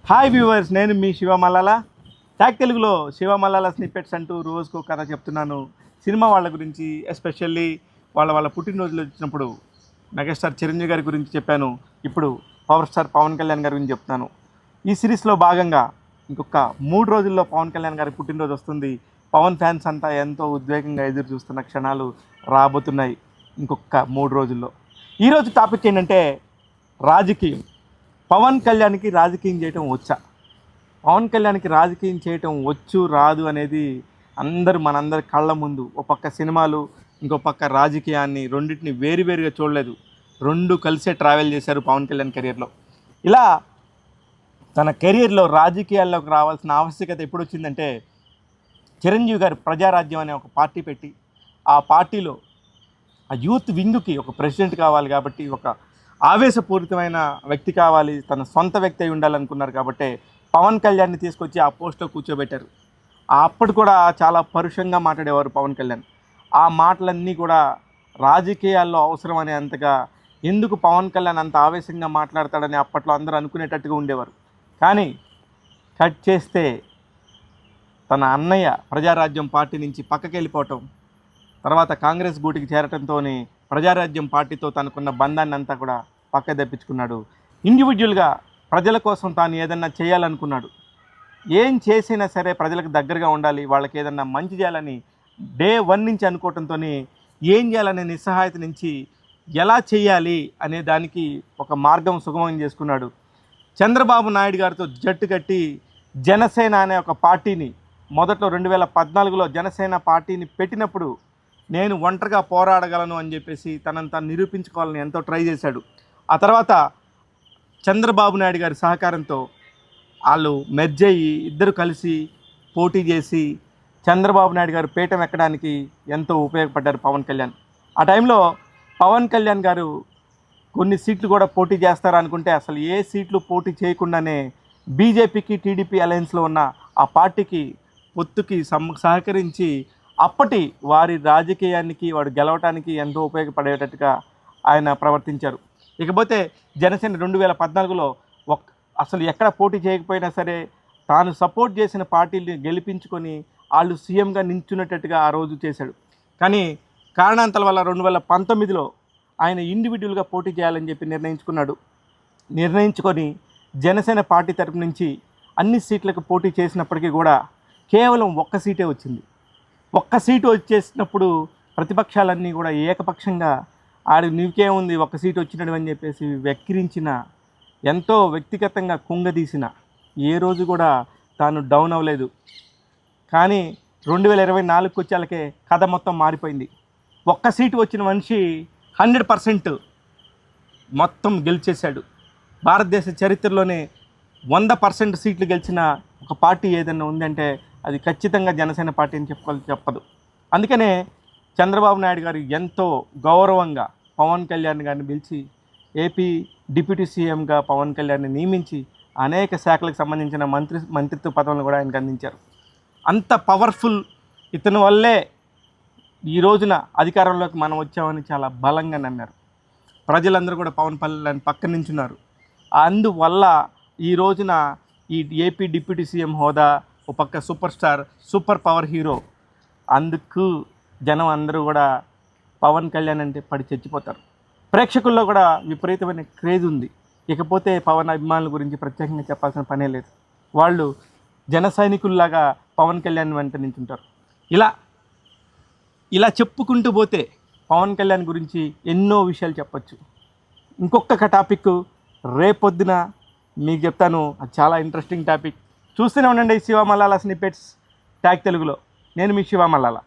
Hi viewers, నేను మీ Shiva Mallala. Tag తెలుగులో Shiva Mallala snippets అంటూ రోజుకు కథ చెప్తున్నాను. సినిమా వాళ్ళ గురించి, ఎస్పెషల్లీ వాళ్ళ పుట్టినరోజులు వచ్చినప్పుడు మెగాస్టార్ చిరంజీవి గారి గురించి చెప్పాను. ఇప్పుడు పవర్ స్టార్ పవన్ కళ్యాణ్ గారి గురించి చెప్తున్నాను. ఈ సిరీస్లో భాగంగా ఇంకొక 3 రోజుల్లో పవన్ కళ్యాణ్ గారి పుట్టినరోజు వస్తుంది. పవన్ ఫ్యాన్స్ అంతా ఎంతో ఉద్వేగంగా ఎదురు చూస్తున్న క్షణాలు రాబోతున్నాయి ఇంకొక 3 రోజుల్లో. ఈరోజు టాపిక్ ఏంటంటే రాజకీయం. పవన్ కళ్యాణ్కి రాజకీయం చేయటం వచ్చా? పవన్ కళ్యాణ్కి రాజకీయం చేయటం వచ్చు రాదు అనేది మనందరి కళ్ళ ముందు. ఒక పక్క సినిమాలు, ఇంకో పక్క రాజకీయాన్ని, రెండింటిని వేరువేరుగా చూడలేదు. రెండు కలిసే ట్రావెల్ చేశారు పవన్ కళ్యాణ్ కెరియర్లో. ఇలా తన కెరియర్లో రాజకీయాల్లోకి రావాల్సిన ఆవశ్యకత ఎప్పుడు వచ్చిందంటే, చిరంజీవి గారు ప్రజారాజ్యం అనే ఒక పార్టీ పెట్టి, ఆ పార్టీలో ఆ యూత్ వింగ్కి ఒక ప్రెసిడెంట్ కావాలి కాబట్టి, ఒక ఆవేశపూరితమైన వ్యక్తి కావాలి, తన సొంత వ్యక్తి అయి ఉండాలనుకున్నారు కాబట్టి పవన్ కళ్యాణ్ని తీసుకొచ్చి ఆ పోస్ట్లో కూర్చోబెట్టారు. అప్పుడు కూడా చాలా పరుషంగా మాట్లాడేవారు పవన్ కళ్యాణ్. ఆ మాటలన్నీ కూడా రాజకీయాల్లో అవసరం అనే అంతగా, ఎందుకు పవన్ కళ్యాణ్ అంత ఆవేశంగా మాట్లాడతాడని అప్పట్లో అందరూ అనుకునేటట్టుగా ఉండేవారు. కానీ కట్ చేస్తే తన అన్నయ్య ప్రజారాజ్యం పార్టీ నుంచి పక్కకి వెళ్ళిపోవటం, తర్వాత కాంగ్రెస్ గూటికి చేరటంతో ప్రజారాజ్యం పార్టీతో తనకున్న బంధాన్ని అంతా కూడా పక్క తెప్పించుకున్నాడు. ఇండివిజువల్గా ప్రజల కోసం తాను ఏదన్నా చేయాలనుకున్నాడు. ఏం చేసినా సరే ప్రజలకు దగ్గరగా ఉండాలి, వాళ్ళకి ఏదన్నా మంచి చేయాలని డే 1 నుంచి అనుకోవటంతో ఏం చేయాలనే నిస్సహాయత నుంచి ఎలా చేయాలి అనే దానికి ఒక మార్గం సుగమం చేసుకున్నాడు. చంద్రబాబు నాయుడు గారితో జట్టు కట్టి జనసేన అనే ఒక పార్టీని మొదట్లో 2014లో జనసేన పార్టీని పెట్టినప్పుడు నేను ఒంటరిగా పోరాడగలను అని చెప్పేసి తనంతా నిరూపించుకోవాలని ఎంతో ట్రై చేశాడు. ఆ తర్వాత చంద్రబాబు నాయుడు గారి సహకారంతో వాళ్ళు మెర్జ్ అయ్యి ఇద్దరు కలిసి పోటీ చేసి చంద్రబాబు నాయుడు గారు పీఠం ఎక్కడానికి ఎంతో ఉపయోగపడ్డారు పవన్ కళ్యాణ్. ఆ టైంలో పవన్ కళ్యాణ్ గారు కొన్ని సీట్లు కూడా పోటీ చేస్తారనుకుంటే అసలు ఏ సీట్లు పోటీ చేయకుండానే బీజేపీకి టీడీపీ అలయన్స్లో ఉన్న ఆ పార్టీకి పొత్తుకి సహకరించి అప్పటి వారి రాజకీయానికి, వాడు గెలవటానికి ఎంతో ఉపయోగపడేటట్టుగా ఆయన ప్రవర్తించారు. ఇకపోతే జనసేన 2014లో అసలు ఎక్కడ పోటీ చేయకపోయినా సరే తాను సపోర్ట్ చేసిన పార్టీని గెలిపించుకొని వాళ్ళు సీఎంగా నించునేటట్టుగా ఆ రోజు చేశాడు. కానీ కారణాంతరాల వల్ల 2019లో ఆయన ఇండివిజువల్గా పోటీ చేయాలని చెప్పి నిర్ణయించుకొని జనసేన పార్టీ తరపు నుంచి అన్ని సీట్లకు పోటీ చేసినప్పటికీ కూడా కేవలం 1 సీటే వచ్చింది. 1 సీటు వచ్చేసినప్పుడు ప్రతిపక్షాలన్నీ కూడా ఏకపక్షంగా నీకేముంది 1 సీటు వచ్చినట్టు అని చెప్పేసి వెక్కిరించిన, ఎంతో వ్యక్తిగతంగా కుంగదీసిన, ఏ రోజు కూడా తాను డౌన్ అవ్వలేదు. కానీ 2024కి వచ్చేళ్ళకే కథ మొత్తం మారిపోయింది. 1 సీటు వచ్చిన మనిషి 100% మొత్తం గెలిచేశాడు. భారతదేశ చరిత్రలోనే 100% సీట్లు గెలిచిన ఒక పార్టీ ఏదైనా ఉందంటే అది ఖచ్చితంగా జనసేన పార్టీ అని చెప్పదు. అందుకనే చంద్రబాబు నాయుడు గారు ఎంతో గౌరవంగా పవన్ కళ్యాణ్ గారిని పిలిచి ఏపీ డిప్యూటీ సీఎంగా పవన్ కళ్యాణ్ని నియమించి అనేక శాఖలకు సంబంధించిన మంత్రిత్వ పదవులను కూడా ఆయనకు అందించారు. అంత పవర్ఫుల్ ఇతని వల్లే ఈ రోజున అధికారంలోకి మనం వచ్చామని చాలా బలంగా నమ్మారు. ప్రజలందరూ కూడా పవన్ కళ్యాణ్ పక్కన నించున్నారు. అందువల్ల ఈ రోజున ఈ ఏపీ డిప్యూటీ సీఎం హోదా, ఒక పక్క super star, super power hero, అందుకు జనం అందరూ కూడా పవన్ కళ్యాణ్ అంటే పడి చచ్చిపోతారు. ప్రేక్షకుల్లో కూడా విపరీతమైన క్రేజ్ ఉంది. ఇకపోతే పవన్ అభిమానుల గురించి ప్రత్యేకంగా చెప్పాల్సిన పనే లేదు. వాళ్ళు జన సైనికుల్లాగా పవన్ కళ్యాణ్ వెంట నించుంటారు. ఇలా చెప్పుకుంటూ పోతే పవన్ కళ్యాణ్ గురించి ఎన్నో విషయాలు చెప్పచ్చు. ఇంకొక టాపిక్ రేపొద్దున మీకు చెప్తాను. అది చాలా ఇంట్రెస్టింగ్ టాపిక్. చూస్తూనే ఉండండి శివ మల్లాల స్నిప్పెట్స్ ట్యాగ్ తెలుగులో. నేను మీ శివ మల్లాల.